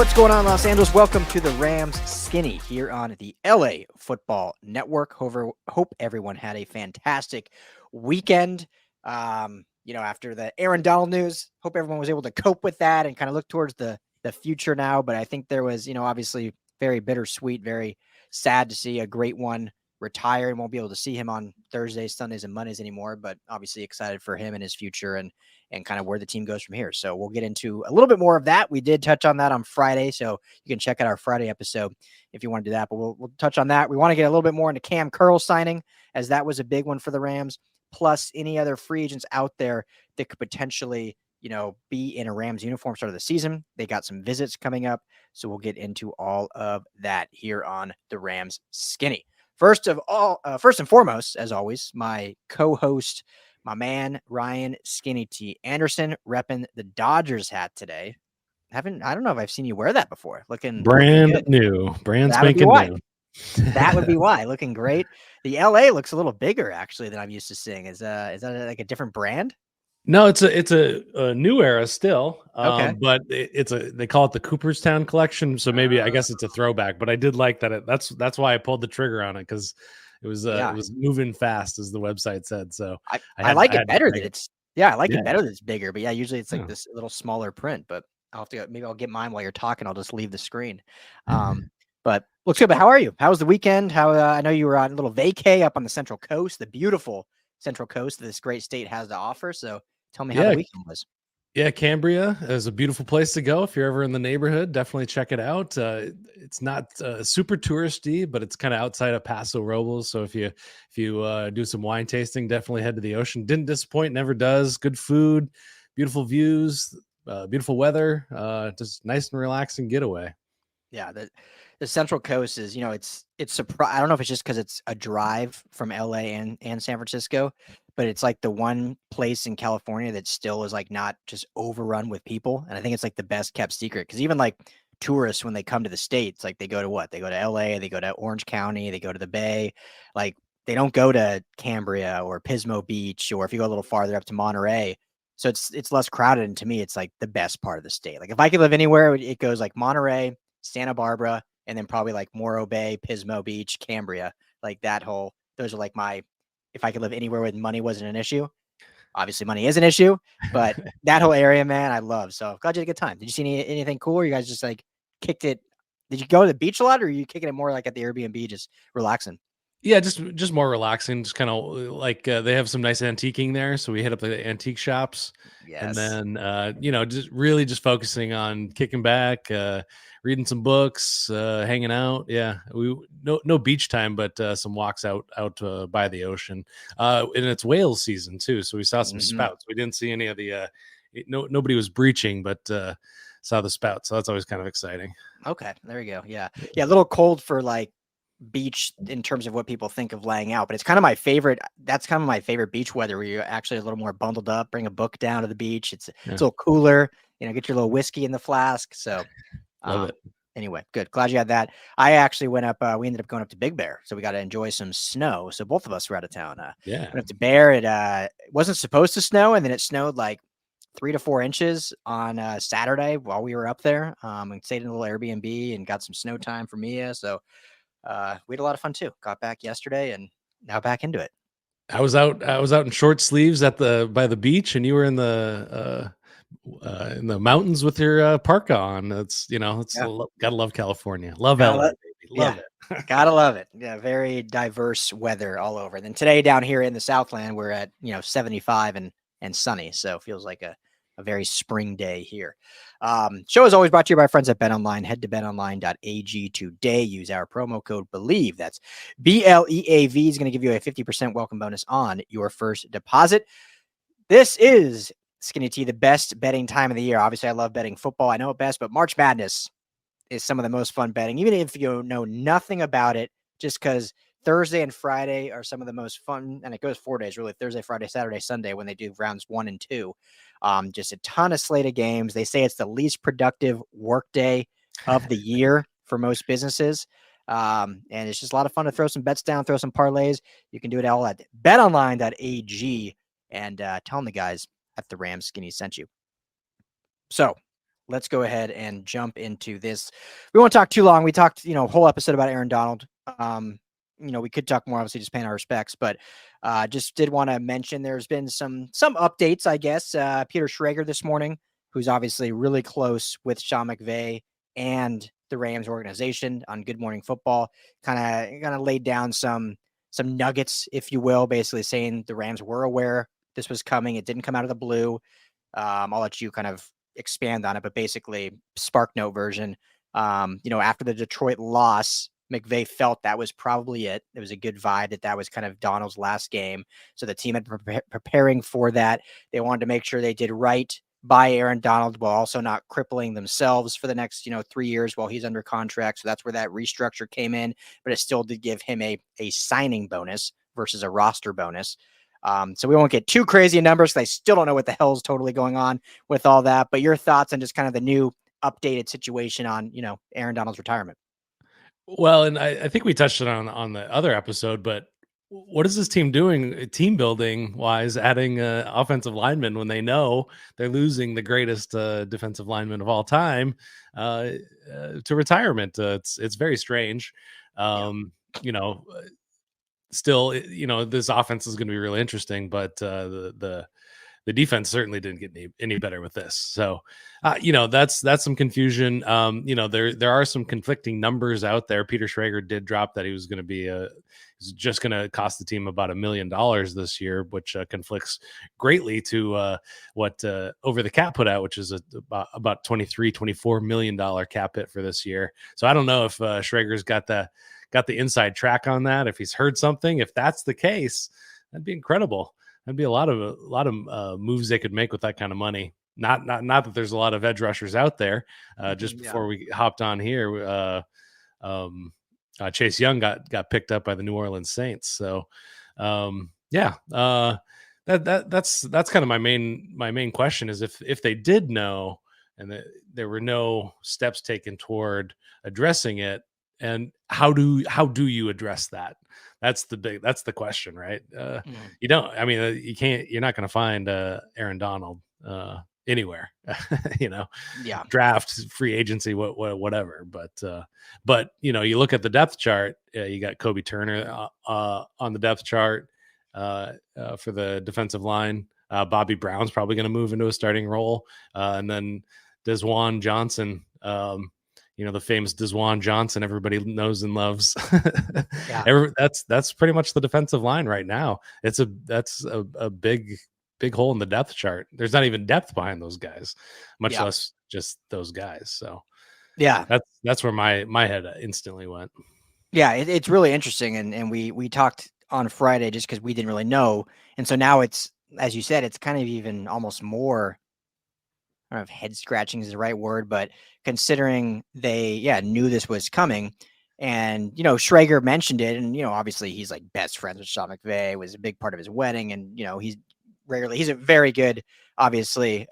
what's going on, Los Angeles? Welcome to the Rams Skinny here on the LA Football Network. Hope everyone had a fantastic weekend. After the Aaron Donald news, hope everyone was able to cope with that and kind of look towards the future now. But I think there was, obviously very bittersweet, very sad to see a great one retire and won't be able to see him on Thursdays, Sundays, and Mondays anymore. But obviously excited for him and his future and kind of where the team goes from here. So we'll get into a little bit more of that. We did touch on that on Friday, so you can check out our Friday episode if you want to do that. But we'll touch on that. We want to get a little bit more into Cam Kurl signing, as that was a big one for the Rams, plus any other free agents out there that could potentially, be in a Rams uniform start of the season. They got some visits coming up, so we'll get into all of that here on the Rams Skinny. First and foremost, as always, my co-host, my man, Ryan Skinny T. Anderson, repping the Dodgers hat today. I don't know if I've seen you wear that before. Looking brand new. Brand spanking new. That would be why. Looking great. The LA looks a little bigger, actually, than I'm used to seeing. Is that like a different brand? No, it's a new era still. Okay. But they call it the Cooperstown collection. So maybe I guess it's a throwback, but I did like that. That's why I pulled the trigger on it, because it was moving fast, as the website said. So I like it better that it's it better that it's bigger. But yeah, usually it's like this little smaller print. But I'll get mine while you're talking. I'll just leave the screen. But looks good. But how are you? How was the weekend? I know you were on a little vacay up on the Central Coast, the beautiful Central Coast that this great state has to offer. So tell me how the weekend was. Yeah, Cambria is a beautiful place to go. If you're ever in the neighborhood, definitely check it out. It's not super touristy, but it's kind of outside of Paso Robles. So if you do some wine tasting, definitely head to the ocean. Didn't disappoint, never does. Good food, beautiful views, beautiful weather, just nice and relaxing getaway. Yeah, the Central Coast is, it's I don't know if it's just because it's a drive from LA and San Francisco, but it's like the one place in California that still is like not just overrun with people. And I think it's like the best kept secret, because even like tourists, when they come to the States, like they go to what? They go to LA, they go to Orange County, they go to the Bay. Like they don't go to Cambria or Pismo Beach, or if you go a little farther up to Monterey. So it's less crowded. And to me, it's like the best part of the state. Like if I could live anywhere, it goes like Monterey, Santa Barbara, and then probably like Morro Bay, Pismo Beach, Cambria, like those are like if I could live anywhere where money wasn't an issue. Obviously money is an issue, but that whole area, man, I love. So glad you had a good time. Did you see anything cool? Or you guys just like kicked it? Did you go to the beach a lot, or are you kicking it more like at the Airbnb, just relaxing? Yeah, just more relaxing. Just kind of like they have some nice antiquing there, so we hit up the antique shops. Yes. And then just focusing on kicking back, reading some books, hanging out. Yeah, no beach time, but some walks out by the ocean. And it's whale season too, so we saw some spouts. We didn't see any of the nobody was breaching, but saw the spouts. So that's always kind of exciting. Okay, there you go. Yeah, a little cold for like beach in terms of what people think of laying out, but it's kind of my favorite. That's kind of my favorite beach weather, where you're actually a little more bundled up, bring a book down to the beach. It's a little cooler, get your little whiskey in the flask. So love it. Anyway, good. Glad you had that. I actually went up, we ended up going up to Big Bear, so we got to enjoy some snow. So both of us were out of town. Went up to Bear. It wasn't supposed to snow, and then it snowed like 3 to 4 inches on Saturday while we were up there. And stayed in a little Airbnb and got some snow time for Mia. So we had a lot of fun too. Got back yesterday and now back into it. I was out in short sleeves by the beach, and you were in the mountains with your parka on. Gotta love California. Love LA, baby. Love it. Gotta love it. Yeah, very diverse weather all over. And then today down here in the Southland, we're at 75 and sunny, so it feels like a very spring day here. Show is always brought to you by our friends at BetOnline. Head to betonline.ag today. Use our promo code BELIEVE. That's BLEAV. Is going to give you a 50% welcome bonus on your first deposit. This is Skinny T, the best betting time of the year. Obviously, I love betting football. I know it best, but March Madness is some of the most fun betting, even if you know nothing about it, just because Thursday and Friday are some of the most fun, and it goes 4 days, really, Thursday, Friday, Saturday, Sunday, when they do rounds 1 and 2. Just a ton of slate of games. They say it's the least productive work day of the year for most businesses. And it's just a lot of fun to throw some bets down, throw some parlays. You can do it all at betonline.ag and tell them the guys at the Rams Skinny sent you. So let's go ahead and jump into this. We won't talk too long. We talked, a whole episode about Aaron Donald. We could talk more, obviously, just paying our respects, but just did want to mention there's been some updates, I guess. Peter Schrager this morning, who's obviously really close with Sean McVay and the Rams organization on Good Morning Football, kind of laid down some nuggets, if you will, basically saying the Rams were aware this was coming. It didn't come out of the blue. I'll let you kind of expand on it, but basically Spark Note version. After the Detroit loss, McVay felt that was probably it. It was a good vibe that was kind of Donald's last game. So the team had been preparing for that. They wanted to make sure they did right by Aaron Donald while also not crippling themselves for the next, 3 years while he's under contract. So that's where that restructure came in, but it still did give him a signing bonus versus a roster bonus. So we won't get too crazy in numbers because I still don't know what the hell is totally going on with all that. But your thoughts on just kind of the new updated situation on, Aaron Donald's retirement. Well, and I think we touched on the other episode, but what is this team doing team building wise, adding offensive linemen when they know they're losing the greatest defensive lineman of all time to retirement? It's very strange. Still, this offense is going to be really interesting, but the defense certainly didn't get any better with this. So, that's some confusion. There are some conflicting numbers out there. Peter Schrager did drop that he was going to be just going to cost the team about $1 million this year, which conflicts greatly to what Over the Cap put out, which is about $24 million cap hit for this year. So I don't know if Schrager's got the inside track on that. If he's heard something, if that's the case, that'd be incredible. That'd be a lot of moves they could make with that kind of money. Not that there's a lot of edge rushers out there. Just before we hopped on here, Chase Young got picked up by the New Orleans Saints. So, that's kind of my main question is if they did know and there were no steps taken toward addressing it, and how do you address that? That's the question, right? You don't. I mean, you can't. You're not going to find Aaron Donald anywhere. Yeah. Draft, free agency, whatever. But you look at the depth chart. You got Kobe Turner on the depth chart for the defensive line. Bobby Brown's probably going to move into a starting role, and then Desjuan Johnson. The famous Desjuan Johnson everybody knows and loves. Yeah. That's pretty much the defensive line right now. That's a big hole in the depth chart. There's not even depth behind those guys, much less just those guys. So yeah, that's where my head instantly went. Yeah, it's really interesting, and we talked on Friday just because we didn't really know, and so now it's, as you said, it's kind of even almost more, I don't know if head scratching is the right word, but considering they knew this was coming, and Schrager mentioned it, and obviously he's like best friends with Sean McVay, was a big part of his wedding, and he's a very good, obviously,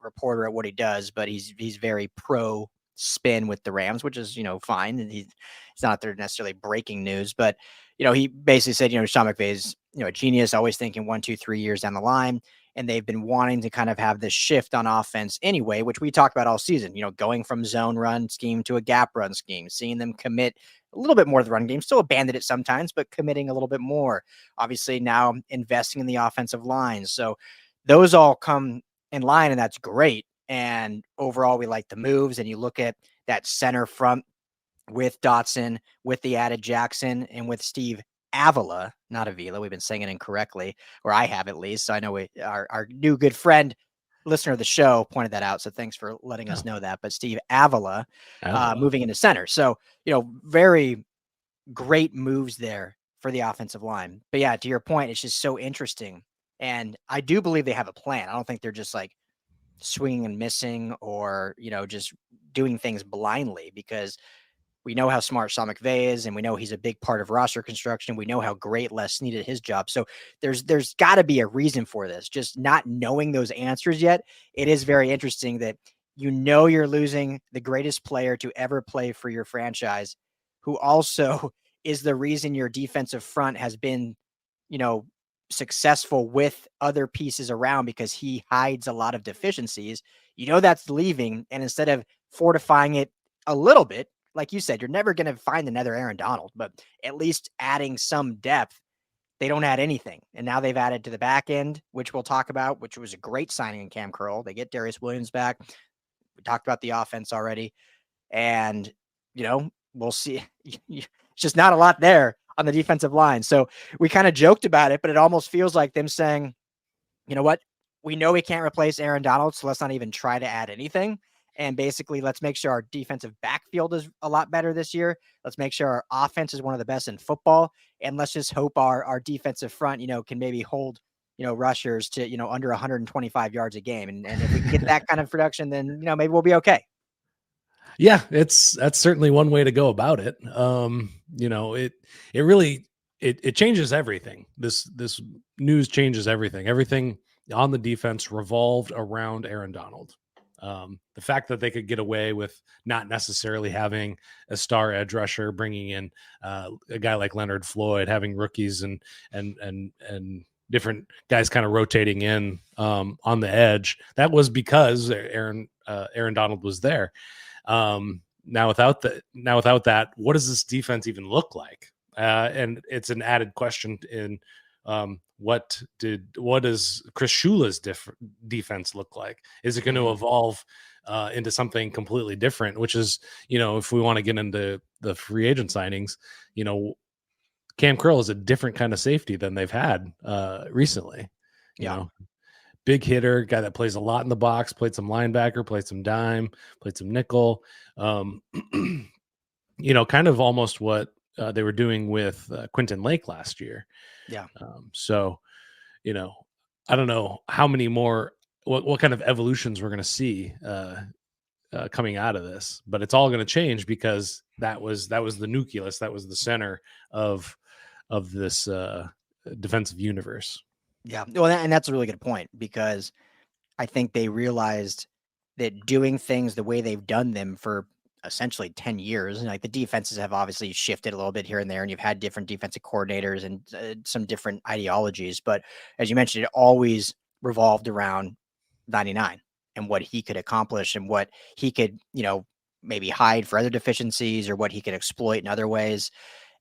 reporter at what he does, but he's very pro spin with the Rams, which is fine, and he's not there necessarily breaking news, but he basically said Sean McVay's a genius, always thinking 1, 2, 3 years down the line. And they've been wanting to kind of have this shift on offense anyway, which we talked about all season, going from zone run scheme to a gap run scheme, seeing them commit a little bit more to the run game, still abandon it sometimes, but committing a little bit more. Obviously now investing in the offensive line. So those all come in line, and that's great. And overall, we like the moves. And you look at that center front with Dotson, with the added Jackson, and with Steve Avila, not Avila. We've been saying it incorrectly, or I have at least. So I know our new good friend, listener of the show, pointed that out. So thanks for letting us know that. But Steve Avila moving into center. So, very great moves there for the offensive line. But yeah, to your point, it's just so interesting. And I do believe they have a plan. I don't think they're just like swinging and missing or, just doing things blindly, because we know how smart Sean McVay is, and we know he's a big part of roster construction. We know how great Les Snead at his job. So there's got to be a reason for this. Just not knowing those answers yet, it is very interesting that you're losing the greatest player to ever play for your franchise, who also is the reason your defensive front has been, successful with other pieces around because he hides a lot of deficiencies, that's leaving. And instead of fortifying it a little bit, like you said, you're never going to find another Aaron Donald, but at least adding some depth. They don't add anything. And now they've added to the back end, which we'll talk about, which was a great signing in Cam Kurl. They get Darius Williams back. We talked about the offense already. And, we'll see. It's just not a lot there on the defensive line. So we kind of joked about it, but it almost feels like them saying, you know what? We know we can't replace Aaron Donald, so let's not even try to add anything. And basically, let's make sure our defensive backfield is a lot better this year. Let's make sure our offense is one of the best in football. And let's just hope our defensive front, can maybe hold, rushers to, under 125 yards a game. And if we can get that kind of production, then, maybe we'll be okay. Yeah, that's certainly one way to go about it. It really changes everything. This news changes everything. Everything on the defense revolved around Aaron Donald. The fact that they could get away with not necessarily having a star edge rusher, bringing in a guy like Leonard Floyd, having rookies and different guys kind of rotating in on the edge, that was because Aaron Donald was there. Now without that, what does this defense even look like? And it's an added question in what does Chris Shula's defense look like? Is it going to evolve into something completely different? Which is, if we want to get into the free agent signings, Cam Kurl is a different kind of safety than they've had recently. You know, big hitter, guy that plays a lot in the box, played some linebacker, played some dime, played some nickel. Kind of almost what they were doing with Quentin Lake last year. Yeah. So, I don't know how many more, what kind of evolutions we're going to see coming out of this, but it's all going to change because that was the nucleus, that was the center of this defensive universe. Yeah. Well, and that's a really good point because I think they realized that doing things the way they've done them for essentially 10 years, and like the defenses have obviously shifted a little bit here and there, and you've had different defensive coordinators and some different ideologies. But as you mentioned, it always revolved around 99 and what he could accomplish and what he could, maybe hide for other deficiencies or what he could exploit in other ways.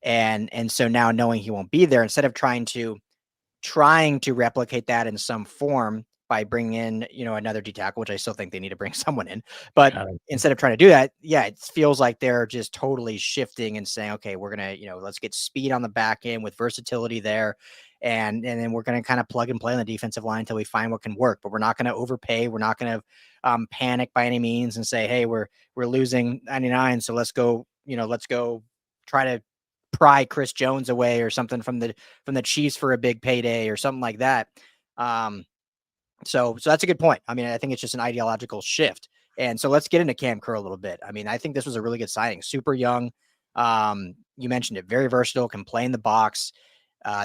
And so now knowing he won't be there, instead of trying to replicate that in some form by bringing in, another D tackle, which I still think they need to bring someone in. But instead of trying to do that, it feels like they're just totally shifting and saying, okay, we're going to, let's get speed on the back end with versatility there. And then we're going to kind of plug and play on the defensive line until we find what can work. But we're not going to overpay. We're not going to panic by any means and say, hey, we're losing 99. So let's go try to pry Chris Jones away or something from the Chiefs for a big payday or something like that. So that's a good point. I mean, I think it's just an ideological shift. And so let's get into Cam Kurl a little bit. I mean, I think this was a really good signing. Super young. You mentioned it, very versatile, can play in the box.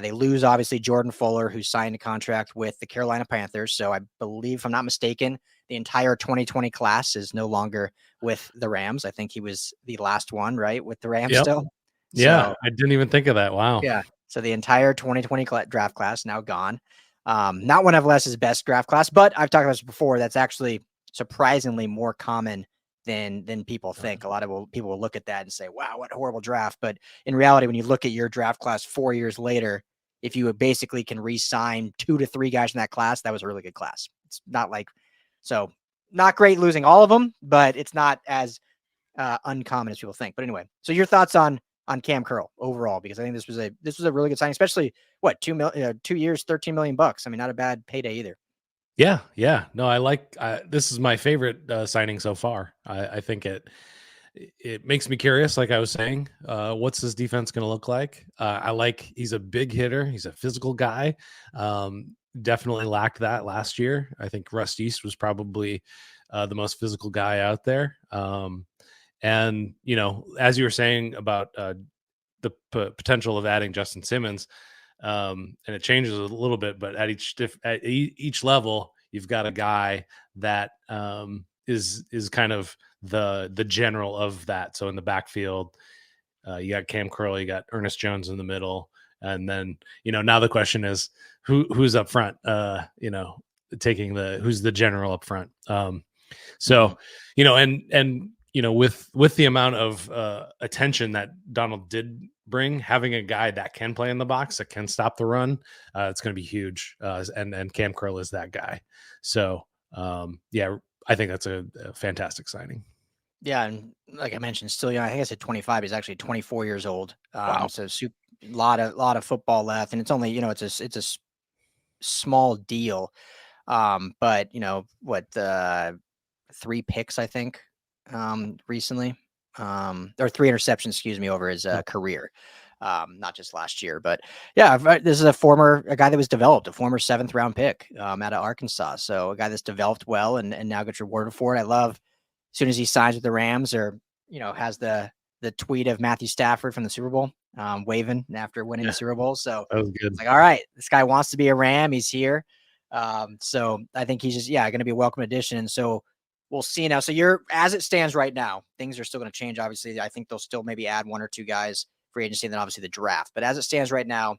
They lose, obviously, Jordan Fuller, who signed a contract with the Carolina Panthers. So I believe, if I'm not mistaken, the entire 2020 class is no longer with the Rams. I think he was the last one, right, with the Rams still. Yeah, so, I didn't even think of that. Wow. Yeah. So the entire 2020 draft class now gone. Not one of Les's best draft class, but I've talked about this before. That's actually surprisingly more common than people think. A lot of people will look at that and say, wow, what a horrible draft. But in reality, when you look at your draft class 4 years later, if you basically can re-sign 2 to 3 guys in that class, that was a really good class. It's not not great losing all of them, but it's not as uncommon as people think. But anyway, so your thoughts on Cam Kurl overall, because I think this was a really good signing, especially 2 years, $13 million. I mean, not a bad payday either. Yeah. No, I like, this is my favorite signing so far. I think it makes me curious. Like I was saying, what's this defense going to look like? He's a big hitter. He's a physical guy. Definitely lacked that last year. I think Rust East was probably the most physical guy out there. And, as you were saying about the potential of adding Justin Simmons, and it changes a little bit, but at each level, you've got a guy that is kind of the general of that. So in the backfield, you got Cam Kurl, you got Ernest Jones in the middle, And then, now the question is who's up front, who's the general up front. So, and with the amount of attention that Donald did bring, having a guy that can play in the box, that can stop the run, it's going to be huge. And Cam Kurl is that guy. So, I think that's a fantastic signing. Yeah, and like I mentioned, still young. I think I said 25. He's actually 24 years old. Wow. So lot of football left, and it's only it's a small deal. But what 3 picks I think recently, or 3 interceptions, excuse me, over his career. Not just last year, but yeah, this is a guy that was developed, a former 7th round pick out of Arkansas. So a guy that's developed well and now gets rewarded for it. I love as soon as he signs with the Rams, or has the tweet of Matthew Stafford from the Super Bowl waving after winning the Super Bowl. So that was good. It's like, all right, this guy wants to be a Ram. He's here. So I think he's just going to be a welcome addition. And so we'll see now. So as it stands right now, things are still going to change. Obviously, I think they'll still maybe add 1 or 2 guys free agency, and then obviously the draft. But as it stands right now,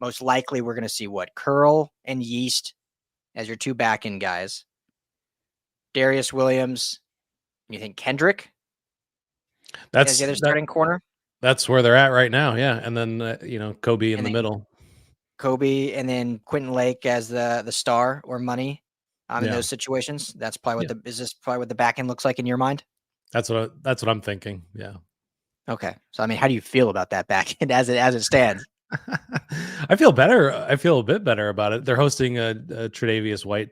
most likely we're going to see Kurl and Yeast as your 2 back end guys. Darius Williams. You think Kendrick? That's as the other starting corner. That's where they're at right now. Yeah. And then, Kobe in the middle. Kobe, and then Quentin Lake as the star or money in those situations. That's probably is this probably what the back end looks like in your mind? That's what I'm thinking. Yeah. Okay. So, I mean, how do you feel about that back end as it stands? I feel better. I feel a bit better about it. They're hosting a Tre'Davious White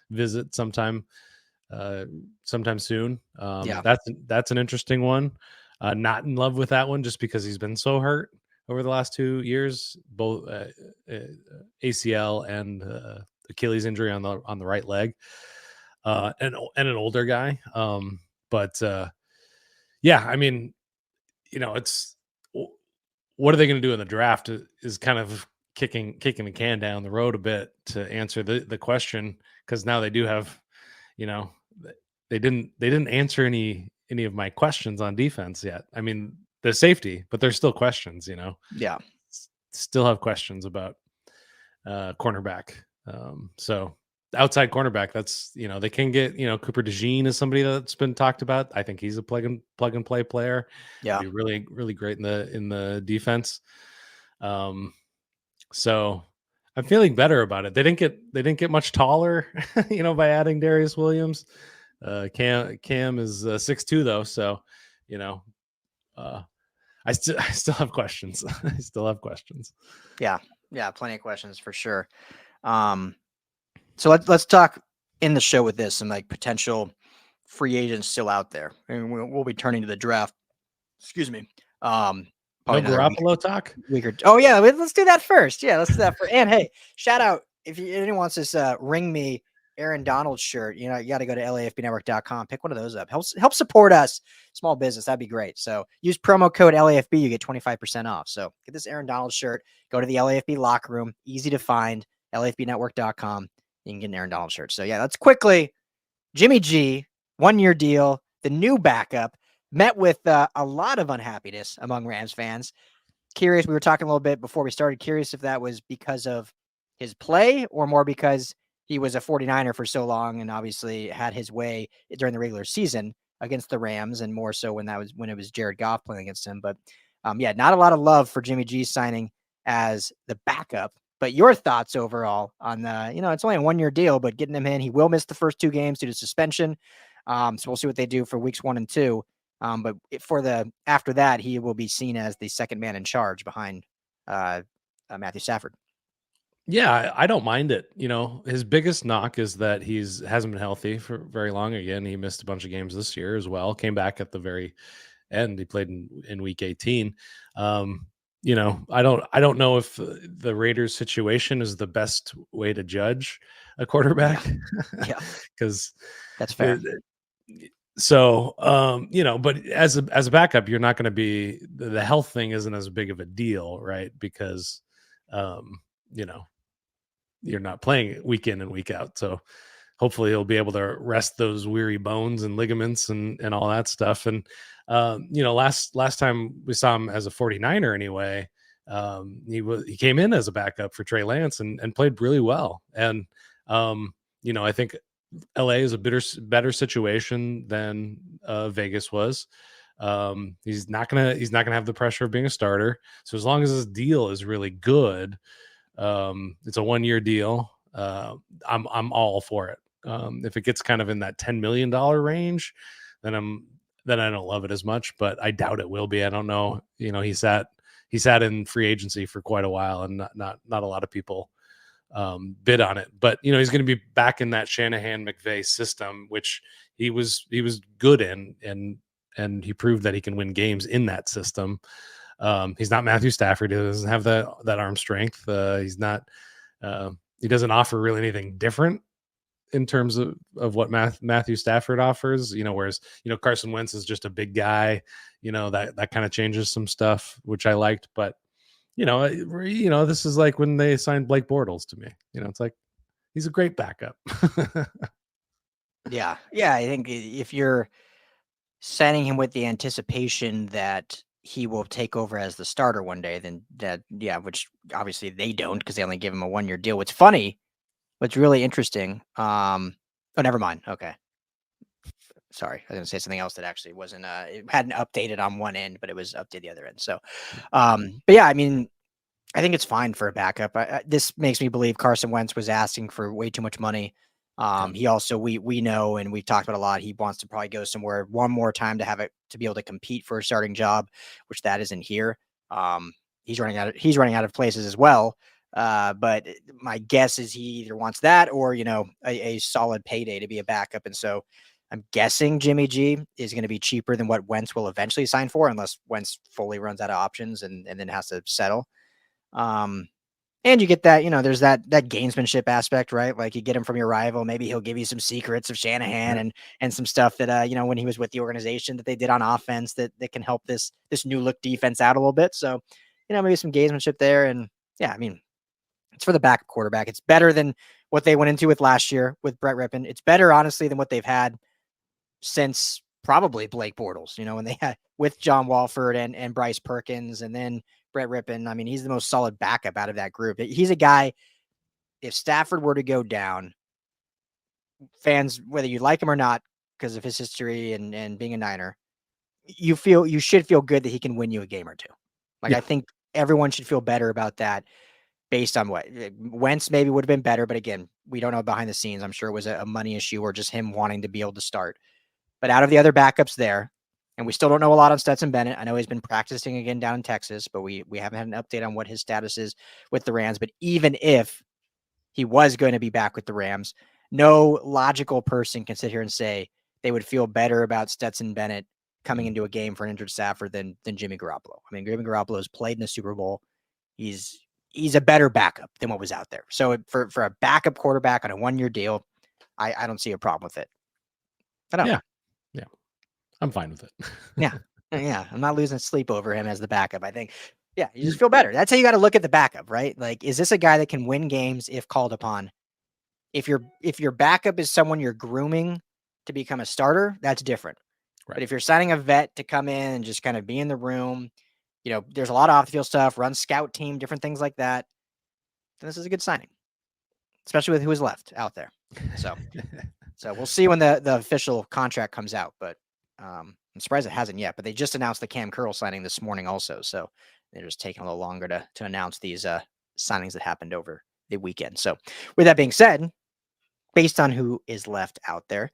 visit sometime soon. That's an interesting one. Not in love with that one just because he's been so hurt over the last 2 years, both ACL and Achilles injury on the right leg, and an older guy. But I mean, it's what are they going to do in the draft is kind of kicking the can down the road a bit to answer the question, because now they do have, they didn't answer any of my questions on defense yet. I mean, the safety, but there's still questions, Yeah. Still have questions about cornerback. So outside cornerback, that's, they can get, Cooper DeJean is somebody that's been talked about. I think he's a plug and play player. Yeah. Be really, really great in the defense. So I'm feeling better about it. They didn't get much taller, by adding Darius Williams. Cam is 6'2" though. So, I still have questions. I still have questions. Yeah. Plenty of questions for sure. So let's talk in the show with this, some potential free agents still out there, and we'll be turning to the draft. Excuse me. No Garoppolo talk. Oh yeah, let's do that first. Yeah, let's do that first. And hey, shout out if anyone wants this ring me Aaron Donald shirt. You got to go to LAFBnetwork.com, pick one of those up. Help support us, small business. That'd be great. So use promo code LAFB, you get 25% off. So get this Aaron Donald shirt. Go to the LAFB locker room, easy to find. LAFBnetwork.com. You can get an Aaron Donald shirt. So let's quickly. Jimmy G, 1-year deal, the new backup, met with a lot of unhappiness among Rams fans. Curious, we were talking a little bit before we started, curious if that was because of his play or more because he was a 49er for so long and obviously had his way during the regular season against the Rams, and more so when it was Jared Goff playing against him. But not a lot of love for Jimmy G signing as the backup. But your thoughts overall on it's only a 1-year deal, but getting him in, he will miss the first 2 games due to suspension. So we'll see what they do for weeks 1 and 2. But after that, he will be seen as the second man in charge behind Matthew Stafford. Yeah, I don't mind it. His biggest knock is that hasn't been healthy for very long. Again, he missed a bunch of games this year as well. Came back at the very end. He played in week 18. I don't know if the Raiders situation is the best way to judge a quarterback. Yeah. Because that's fair. So, but as a backup, you're not going to be, the health thing isn't as big of a deal, right? Because, you're not playing week in and week out. So hopefully he'll be able to rest those weary bones and ligaments and all that stuff. And, last time we saw him as a 49er anyway, He came in as a backup for Trey Lance and played really well. And I think LA is a better situation than Vegas was. He's not gonna have the pressure of being a starter. So as long as his deal is really good, it's a 1-year deal. I'm all for it. If it gets kind of in that $10 million range, then I don't love it as much, but I doubt it will be. I don't know. He sat in free agency for quite a while, and not a lot of people bid on it. But he's going to be back in that Shanahan McVay system, which he was good in, and he proved that he can win games in that system. He's not Matthew Stafford. He doesn't have that arm strength. He's not. He doesn't offer really anything different in terms of what Matthew Stafford offers. Whereas Carson Wentz is just a big guy. That kind of changes some stuff, which I liked. But this is like when they signed Blake Bortles to me. It's like he's a great backup. Yeah. I think if you're setting him with the anticipation that he will take over as the starter one day, then which obviously they don't, because they only give him a 1-year deal. What's funny, what's really interesting. Oh, never mind. Okay. Sorry, I was going to say something else that actually wasn't. It hadn't updated on one end, but it was updated the other end. So, but yeah, I mean, I think it's fine for a backup. This makes me believe Carson Wentz was asking for way too much money. He also, we know, and we've talked about a lot, he wants to probably go somewhere one more time to be able to compete for a starting job, which that isn't here. He's running out of places as well. But my guess is he either wants that or, a solid payday to be a backup. And so I'm guessing Jimmy G is going to be cheaper than what Wentz will eventually sign for, unless Wentz fully runs out of options and then has to settle. And you get that, there's that gamesmanship aspect, right? Like you get him from your rival. Maybe he'll give you some secrets of Shanahan and some stuff that, when he was with the organization that they did on offense that can help this new look defense out a little bit. So, maybe some gamesmanship there. And yeah, I mean, it's for the backup quarterback. It's better than what they went into with last year with Brett Rippon. It's better, honestly, than what they've had since probably Blake Bortles, when they had with John Walford and Bryce Perkins and then Brett Rippon. I mean, he's the most solid backup out of that group. He's a guy, if Stafford were to go down, fans, whether you like him or not, because of his history and being a Niner, you should feel good that he can win you a game or two. Like, I think everyone should feel better about that based on what Wentz maybe would have been better. But again, we don't know behind the scenes. I'm sure it was a money issue or just him wanting to be able to start. But out of the other backups there, and we still don't know a lot on Stetson Bennett. I know he's been practicing again down in Texas, but we haven't had an update on what his status is with the Rams. But even if he was going to be back with the Rams, no logical person can sit here and say they would feel better about Stetson Bennett coming into a game for an injured Stafford than Jimmy Garoppolo. I mean, Jimmy Garoppolo has played in the Super Bowl. He's a better backup than what was out there. So for a backup quarterback on a 1-year deal, I don't see a problem with it. I don't. Yeah. I'm fine with it. Yeah. I'm not losing sleep over him as the backup. I think, you just feel better. That's how you got to look at the backup, right? Like, is this a guy that can win games if called upon? If your backup is someone you're grooming to become a starter, that's different. Right. But if you're signing a vet to come in and just kind of be in the room, there's a lot of off the field stuff, run scout team, different ththings like that, then this is a good signing, especially with who is left out there. So we'll see when the official contract comes out, but I'm surprised it hasn't yet, but they just announced the Cam Kurl signing this morning also. So they're just taking a little longer to announce these signings that happened over the weekend. So with that being said, based on who is left out there,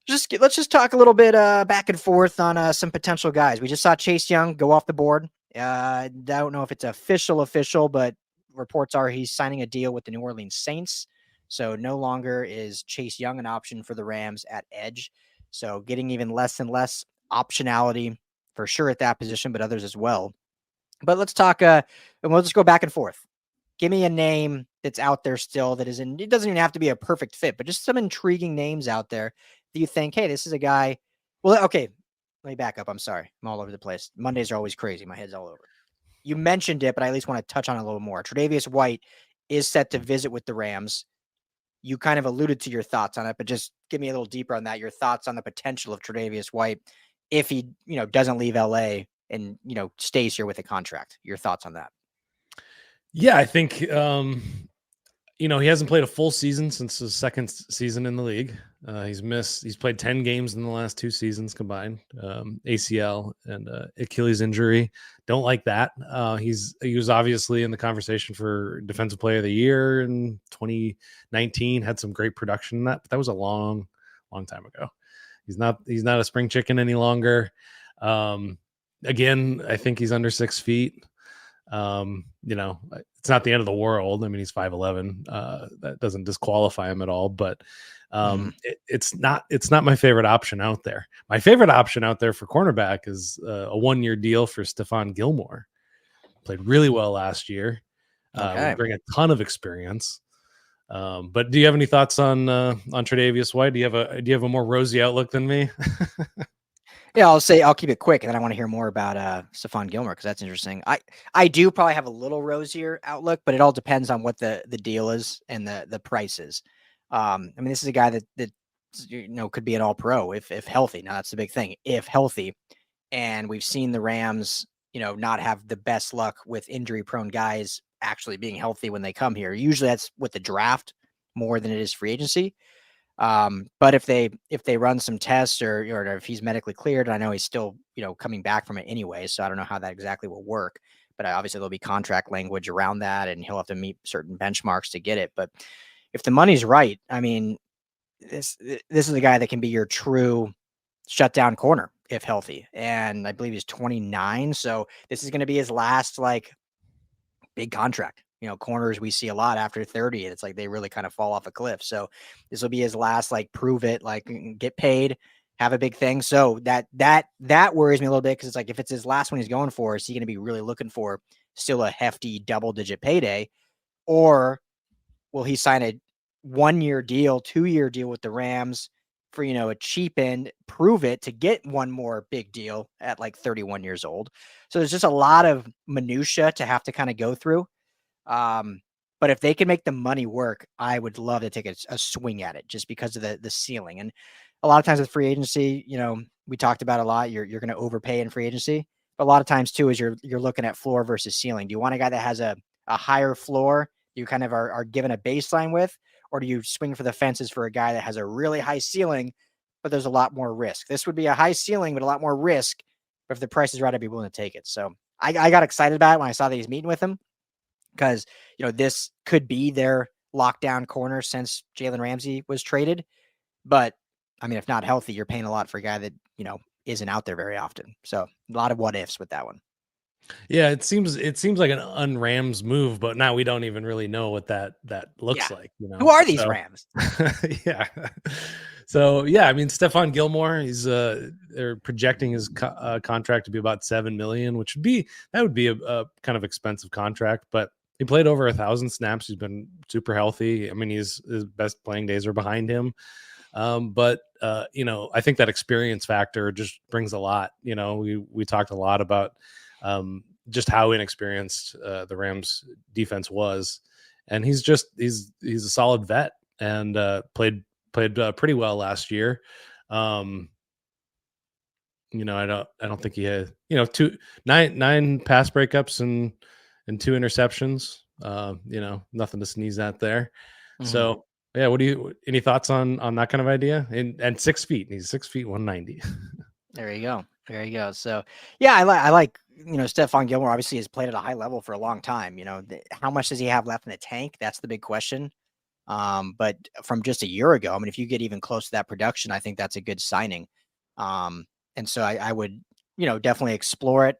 let's just talk a little bit back and forth on some potential guys. We just saw Chase Young go off the board. I don't know if it's official, but reports are he's signing a deal with the New Orleans Saints. So no longer is Chase Young an option for the Rams at edge. So getting even less and less optionality for sure at that position, but others as well. But let's talk, and we'll just go back and forth. Give me a name that's out there still that it doesn't even have to be a perfect fit, but just some intriguing names out there that you think, hey, this is a guy. Well, okay, let me back up. I'm sorry. I'm all over the place. Mondays are always crazy. My head's all over. You mentioned it, but I at least want to touch on it a little more. Tre'Davious White is set to visit with the Rams. You kind of alluded to your thoughts on it, but just give me a little deeper on that. Your thoughts on the potential of Tre'Davious White if he, doesn't leave LA and stays here with a contract. Your thoughts on that? Yeah, I think he hasn't played a full season since his second season in the league. He's played 10 games in the last 2 seasons combined. ACL and Achilles injury. Don't like that. He was obviously in the conversation for Defensive Player of the Year in 2019. Had some great production in that, but that was a long time ago. He's not a spring chicken any longer. Again, I think he's under 6 feet. It's not the end of the world. I mean, he's 5'11". That doesn't disqualify him at all, but it's not my favorite option out there. My favorite option out there for cornerback is a 1-year deal for Stephon Gilmore. Played really well last year. Would bring a ton of experience. But do you have any thoughts on Tre'Davious White? Do you have a more rosy outlook than me? Yeah, I'll keep it quick, and then I want to hear more about Stephon Gilmore because that's interesting. I do probably have a little rosier outlook, but it all depends on what the deal is and the prices. I mean, this is a guy that could be an all-pro if healthy. Now that's the big thing, if healthy. And we've seen the Rams, not have the best luck with injury-prone guys actually being healthy when they come here. Usually that's with the draft more than it is free agency. But if they run some tests or if he's medically cleared, I know he's still, coming back from it anyway. So I don't know how that exactly will work, but obviously there'll be contract language around that and he'll have to meet certain benchmarks to get it. But if the money's right, I mean, this is a guy that can be your true shutdown corner if healthy. And I believe he's 29. So this is going to be his last big contract. Corners we see a lot after 30, and it's like they really kind of fall off a cliff. So this will be his last, prove it, get paid, have a big thing. So that worries me a little bit because it's like if it's his last one he's going for, is he going to be really looking for still a hefty double-digit payday, or will he sign a 1-year deal, 2-year deal with the Rams for a cheap end, prove it to get one more big deal at 31 years old? So there's just a lot of minutia to have to kind of go through. But if they can make the money work, I would love to take a swing at it just because of the ceiling. And a lot of times with free agency, we talked about a lot, you're going to overpay in free agency, but a lot of times too, is you're looking at floor versus ceiling. Do you want a guy that has a higher floor you kind of are given a baseline with, or do you swing for the fences for a guy that has a really high ceiling, but there's a lot more risk? This would be a high ceiling, but a lot more risk. But if the price is right, I'd be willing to take it. So I got excited about it when I saw that he's meeting with him, because this could be their lockdown corner since Jalen Ramsey was traded. But I mean, if not healthy, you're paying a lot for a guy that isn't out there very often. So a lot of what ifs with that one. Yeah, it seems like an un-Rams move, but now we don't even really know what that looks like. Who are these Rams? Yeah. So yeah, I mean, Stephon Gilmore, they're projecting his contract to be about $7 million, which would be a kind of expensive contract, but he played over 1,000 snaps. He's been super healthy. I mean, his best playing days are behind him. But I think that experience factor just brings a lot. We talked a lot about just how inexperienced the Rams defense was, and he's a solid vet and played pretty well last year. I don't think he had nine pass breakups and 2 interceptions. Nothing to sneeze at there. Mm-hmm. So yeah, any thoughts on that kind of idea? And 6 feet, he's 6 feet 190. There you go. So yeah, I like Stephon Gilmore obviously has played at a high level for a long time. How much does he have left in the tank? That's the big question. But from just a year ago, I mean, if you get even close to that production, I think that's a good signing. And so I would, definitely explore it.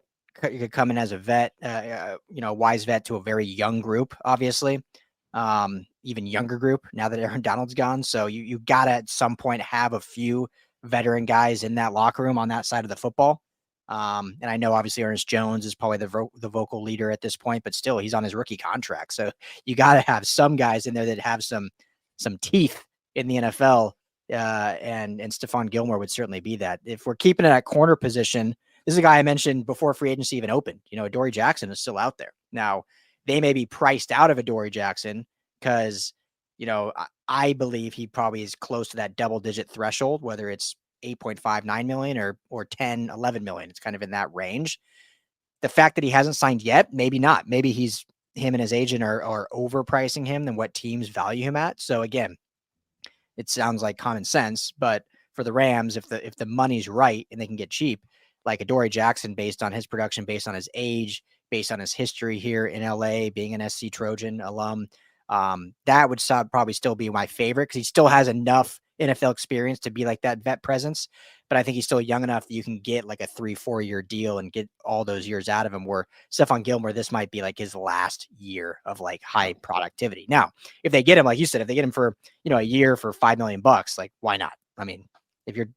You could come in as a vet, a wise vet to a very young group, obviously, even younger group now that Aaron Donald's gone. So you gotta at some point have a few veteran guys in that locker room on that side of the football. And I know obviously Ernest Jones is probably the vocal leader at this point, but still he's on his rookie contract. So you got to have some guys in there that have some teeth in the NFL. And Stephon Gilmore would certainly be that. If we're keeping it at corner position, this is a guy I mentioned before free agency even opened. Adoree Jackson is still out there. Now they may be priced out of Adoree Jackson because, I believe he probably is close to that double-digit threshold, whether it's 8.59 million or 10, 11 million. It's kind of in that range. The fact that he hasn't signed yet, maybe not. Maybe him and his agent are overpricing him than what teams value him at. So again, it sounds like common sense, but for the Rams, if the money's right and they can get cheap, like Adoree Jackson, based on his production, based on his age, based on his history here in LA, being an SC Trojan alum, that would probably still be my favorite because he still has enough NFL experience to be like that vet presence. But I think he's still young enough that you can get like a 3-4 year deal and get all those years out of him. Where Stephon Gilmore, this might be like his last year of like high productivity. Now, if they get him, like you said, if they get him for a year for $5 million, like why not? I mean, if your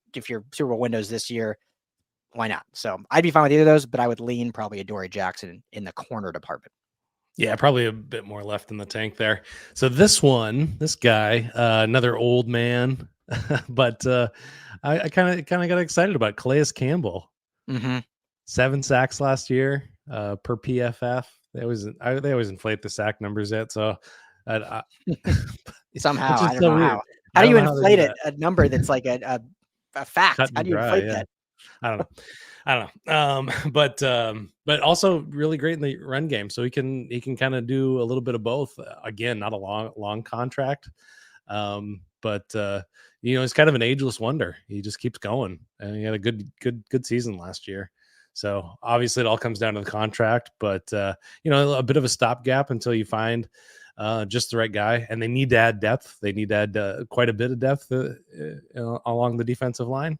Super Bowl windows this year, why not? So I'd be fine with either of those, but I would lean probably Adoree Jackson in the corner department. Yeah, probably a bit more left in the tank there. So this guy, another old man, but I kind of got excited about Calais Campbell. Mm-hmm. 7 sacks last year per PFF. They always inflate the sack numbers yet. So somehow I don't know how. How do you inflate a number that's like a fact? How do you inflate that? I don't know. But also really great in the run game. So he can kind of do a little bit of both. Again, not a long contract. But he's kind of an ageless wonder. He just keeps going, and he had a good season last year. So obviously it all comes down to the contract, but a bit of a stopgap until you find just the right guy. And they need to add depth. They need to add quite a bit of depth along the defensive line.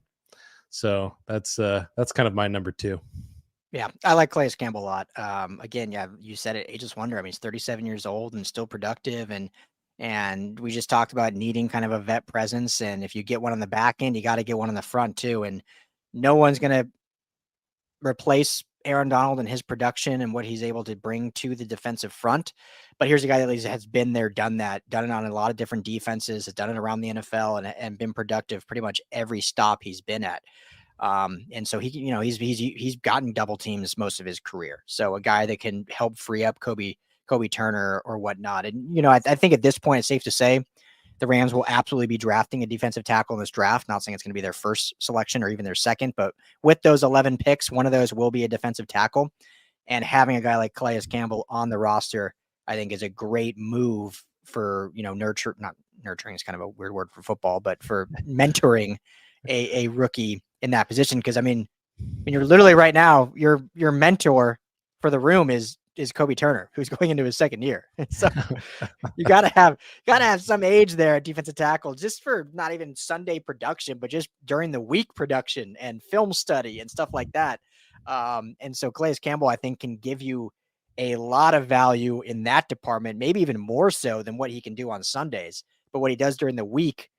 So that's kind of my number 2. Yeah, I like Calais Campbell a lot. Again, yeah, you said it, ageless wonder. I mean, he's 37 years old and still productive, and we just talked about needing kind of a vet presence. And if you get one on the back end, you got to get one on the front too. And no one's going to replace Aaron Donald and his production and what he's able to bring to the defensive front. But here's a guy that has been there, done it on a lot of different defenses, has done it around the NFL and been productive pretty much every stop he's been at. And so he's gotten double teams most of his career. So a guy that can help free up Kobe Turner or whatnot. And, I think at this point, it's safe to say the Rams will absolutely be drafting a defensive tackle in this draft. Not saying it's going to be their first selection or even their second, but with those 11 picks, one of those will be a defensive tackle. And having a guy like Calais Campbell on the roster, I think is a great move for, not nurturing is kind of a weird word for football, but for mentoring a rookie in that position. Cause I mean, you're literally right now, your mentor for the room is Kobe Turner, who's going into his second year. So you gotta have some age there at defensive tackle, just for not even Sunday production, but just during the week production and film study and stuff like that. And so Calais Campbell, I think, can give you a lot of value in that department, maybe even more so than what he can do on Sundays. But what he does during the week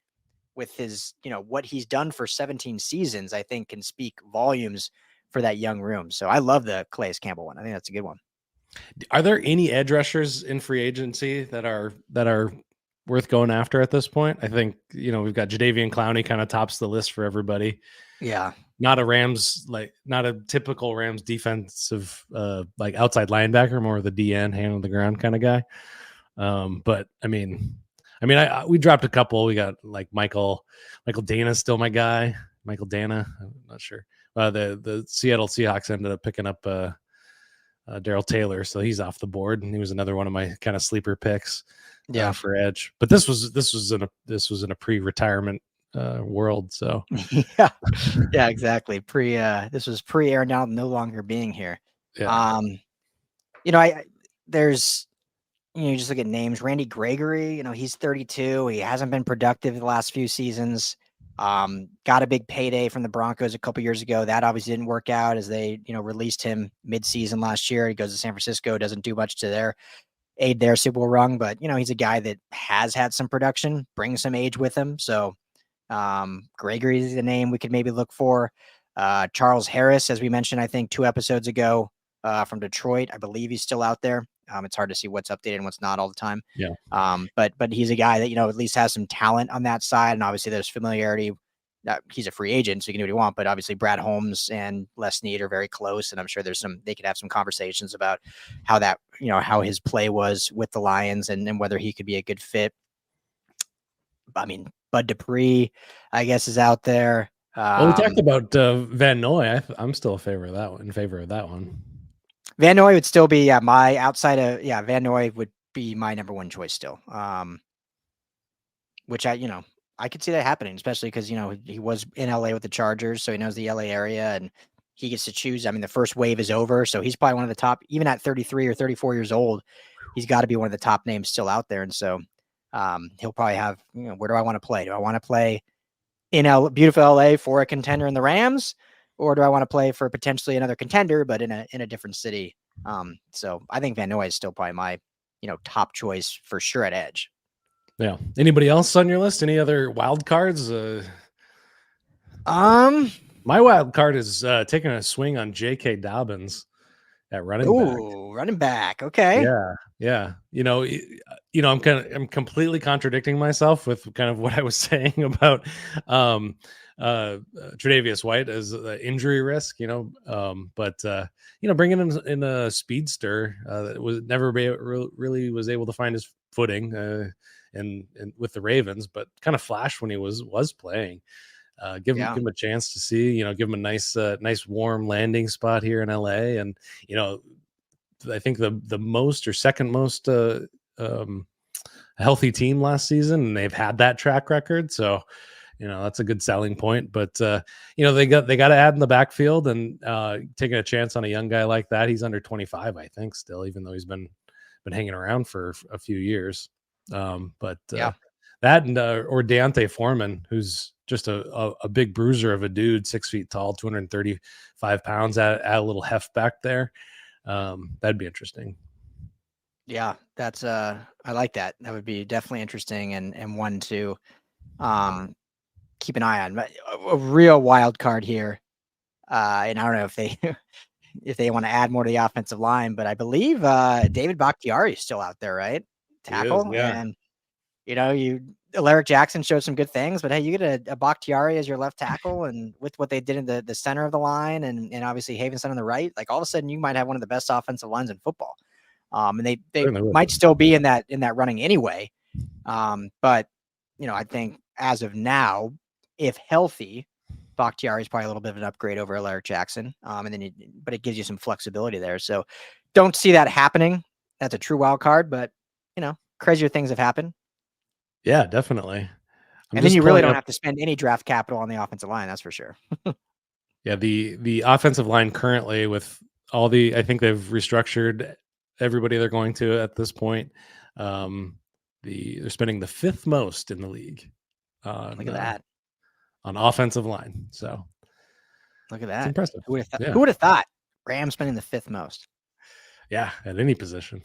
with his, what he's done for 17 seasons, I think can speak volumes for that young room. So I love the Calais Campbell one. I think that's a good one. Are there any edge rushers in free agency that are worth going after at this point? I think, we've got Jadeveon Clowney kind of tops the list for everybody. Yeah. Not a typical Rams defensive, like outside linebacker, more of the DN, hand on the ground kind of guy. But I mean, we dropped a couple. We got like Michael Dana, still my guy. Michael Dana, I'm not sure. The Seattle Seahawks ended up picking up Darrell Taylor, so he's off the board, and he was another one of my kind of sleeper picks. For edge. But this was in a pre-retirement world. So yeah, exactly. This was pre Aaron Donald no longer being here. Yeah. There's. You just look at names. Randy Gregory, he's 32. He hasn't been productive the last few seasons. Got a big payday from the Broncos a couple years ago. That obviously didn't work out as they, released him mid-season last year. He goes to San Francisco, doesn't do much to aid their Super Bowl rung, but he's a guy that has had some production, brings some age with him. So Gregory is the name we could maybe look for. Charles Harris, as we mentioned, I think 2 episodes ago, from Detroit. I believe he's still out there. It's hard to see what's updated and what's not all the time. Yeah. But he's a guy that, at least has some talent on that side. And obviously there's familiarity. He's a free agent, so you can do what you want. But obviously Brad Holmes and Les Snead are very close. And I'm sure they could have some conversations about how that, how his play was with the Lions and whether he could be a good fit. I mean, Bud Dupree, I guess, is out there. Well, we talked about Van Noy. I'm still in favor of that one. Van Noy would still be my outside of Van Noy would be my number one choice still. Which I could see that happening, especially because he was in LA with the Chargers, so he knows the LA area and he gets to choose. I mean, the first wave is over, so he's probably one of the top, even at 33 or 34 years old, he's got to be one of the top names still out there. And so he'll probably have, where do I want to play? Do I want to play in beautiful LA for a contender in the Rams, or do I want to play for potentially another contender, but in a different city? So I think Van Noy is still probably my, top choice for sure at edge. Yeah. Anybody else on your list? Any other wild cards? My wild card is taking a swing on J.K. Dobbins at running back. Ooh, running back. Okay. Yeah. I'm completely contradicting myself with kind of what I was saying about Tre'Davious White as injury risk, but bringing him in a speedster that was never really was able to find his footing and with the Ravens, but kind of flashed when he was playing. Give him a chance to see, give him a nice warm landing spot here in LA. And, I think the most or second most healthy team last season, and they've had that track record. So, that's a good selling point. But they got to add in the backfield, and taking a chance on a young guy like that. He's under 25, I think, still, even though he's been hanging around for a few years. That and or Deontay Foreman, who's just a big bruiser of a dude, 6 feet tall, 235 pounds, add a little heft back there. That'd be interesting. Yeah, that's I like that. That would be definitely interesting and one to keep an eye on. A real wild card here. And I don't know if they if they want to add more to the offensive line, but I believe David Bakhtiari is still out there, right? Tackle. Yeah. And Alaric Jackson showed some good things, but hey, you get a Bakhtiari as your left tackle, and with what they did in the center of the line, and obviously Havenson on the right, like all of a sudden you might have one of the best offensive lines in football. And they might still be in that running anyway. But I think as of now, if healthy, Bakhtiari is probably a little bit of an upgrade over Alaric Jackson. And then but it gives you some flexibility there. So don't see that happening. That's a true wild card, but crazier things have happened. Yeah, definitely. And then you really don't have to spend any draft capital on the offensive line. That's for sure. Yeah. The offensive line currently, with I think they've restructured everybody they're going to at this point. They're spending the fifth most in the league. Look at that. On offensive line. So look at that. It's impressive. Who would have thought Rams spending the fifth most? Yeah, at any position.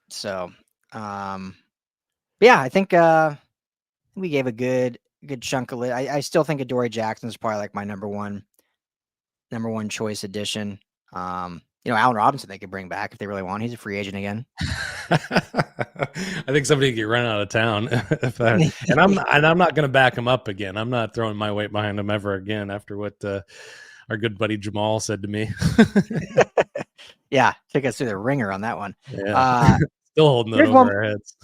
So, I think we gave a good chunk of it. I still think Adoree Jackson is probably like my number one choice addition. Allen Robinson they could bring back if they really want. He's a free agent again. I think somebody could run out of town and I'm not going to back him up again. I'm not throwing my weight behind him ever again after what our good buddy Jamal said to me. Yeah, take us through the ringer on that one. Yeah. Still holding it over our heads.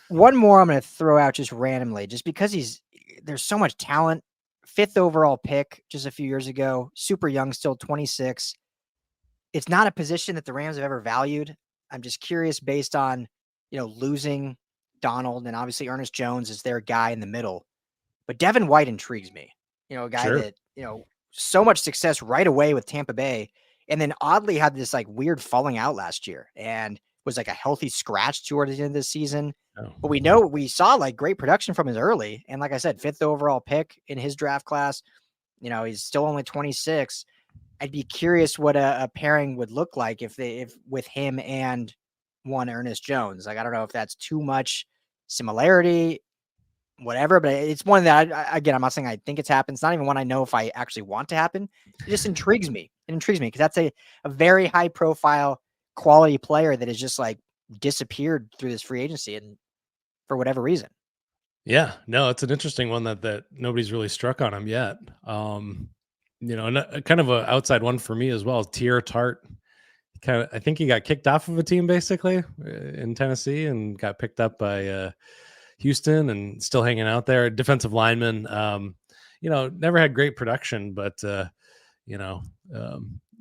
One more I'm going to throw out just randomly, just because there's so much talent. 5th overall pick just a few years ago, super young, still 26. It's not a position that the Rams have ever valued. I'm just curious, based on, losing Donald, and obviously Ernest Jones is their guy in the middle. But Devin White intrigues me. A guy that, so much success right away with Tampa Bay, and then oddly had this like weird falling out last year and was like a healthy scratch toward the end of the season. But we saw like great production from his early. And like I said, 5th overall pick in his draft class. He's still only 26. I'd be curious what a pairing would look like if with him and one Ernest Jones. Like, I don't know if that's too much similarity, whatever, but it's one that I'm not saying I think it's happened. It's not even one I know if I actually want to happen. It just intrigues me. It intrigues me because that's a very high profile quality player that has just like disappeared through this free agency and for whatever reason. Yeah, no, it's an interesting one that nobody's really struck on him yet. And kind of an outside one for me as well. Tier Tart, I think he got kicked off of a team basically in Tennessee and got picked up by Houston and still hanging out there. Defensive lineman, never had great production, but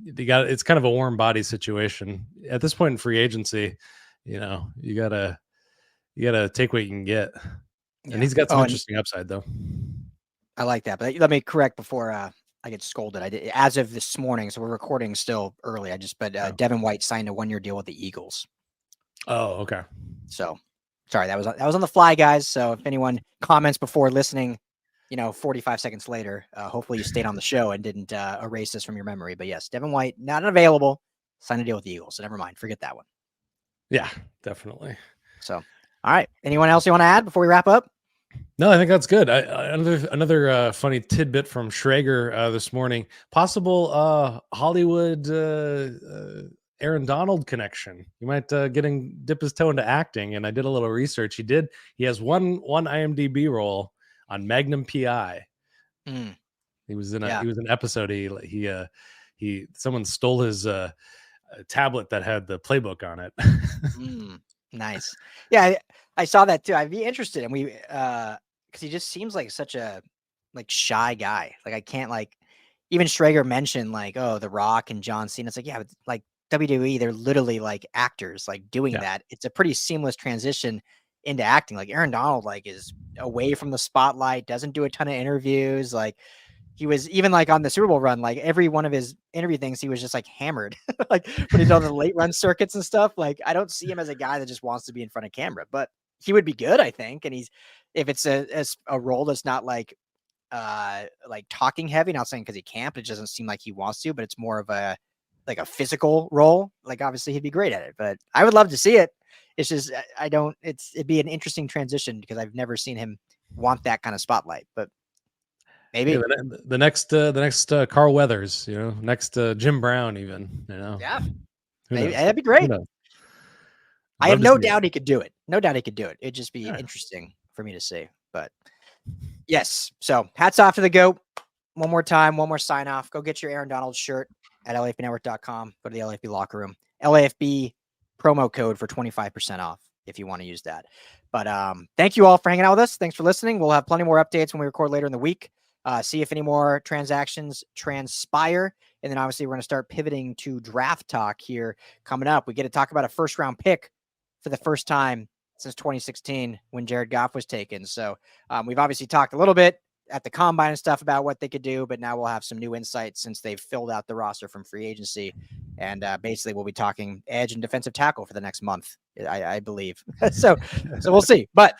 it's kind of a warm body situation at this point in free agency. You gotta take what you can get. Yeah. And he's got some interesting upside though. I like that, but let me correct before I get scolded. I did, as of this morning, so we're recording still early. Devin White signed a 1-year deal with the Eagles. Oh, okay. So sorry, that was on the fly, guys. So if anyone comments before listening, 45 seconds later, hopefully you stayed on the show and didn't erase this from your memory. But yes, Devin White not available. Signed a deal with the Eagles. So never mind, forget that one. Yeah, definitely. So, all right. Anyone else you want to add before we wrap up? No, I think that's good. Another funny tidbit from Schrager this morning. Possible Hollywood Aaron Donald connection. You might dip his toe into acting. And I did a little research. He has one IMDb role on Magnum PI. He was in an episode. Someone stole his tablet that had the playbook on it. Nice. Yeah, I saw that too. I'd be interested, and because he just seems like such a shy guy. Like I can't even Schrager mentioned The Rock and John Cena. It's yeah, but WWE, they're literally actors doing that. It's a pretty seamless transition into acting. Aaron Donald is away from the spotlight, doesn't do a ton of interviews. He was even on the Super Bowl run, every one of his interview things, he was just hammered, when he's on the late run circuits and stuff. I don't see him as a guy that just wants to be in front of camera, but he would be good, I think. And if it's a role that's not talking heavy, not saying because he can't, but it doesn't seem like he wants to, but it's more of a physical role. Obviously he'd be great at it, but I would love to see it. It's just, it'd be an interesting transition because I've never seen him want that kind of spotlight, but maybe the next Carl Weathers, next Jim Brown, even, yeah, maybe that'd be great. I have no doubt he could do it. No doubt he could do it. It'd just be interesting for me to see. But yes, so hats off to the GOAT. One more time, one more sign off. Go get your Aaron Donald shirt at LAFBnetwork.com. Go to the LAFB locker room. LAFB promo code for 25% off if you want to use that. But thank you all for hanging out with us. Thanks for listening. We'll have plenty more updates when we record later in the week. See if any more transactions transpire. And then obviously we're going to start pivoting to draft talk here coming up. We get to talk about a first round pick for the first time since 2016 when Jared Goff was taken. So we've obviously talked a little bit at the combine and stuff about what they could do, but now we'll have some new insights since they've filled out the roster from free agency. And basically we'll be talking edge and defensive tackle for the next month, I believe. so we'll see. But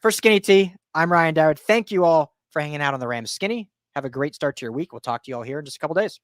for Skinny T, I'm Ryan Dowd. Thank you all for hanging out on the Rams Skinny. Have a great start to your week. We'll talk to you all here in just a couple days.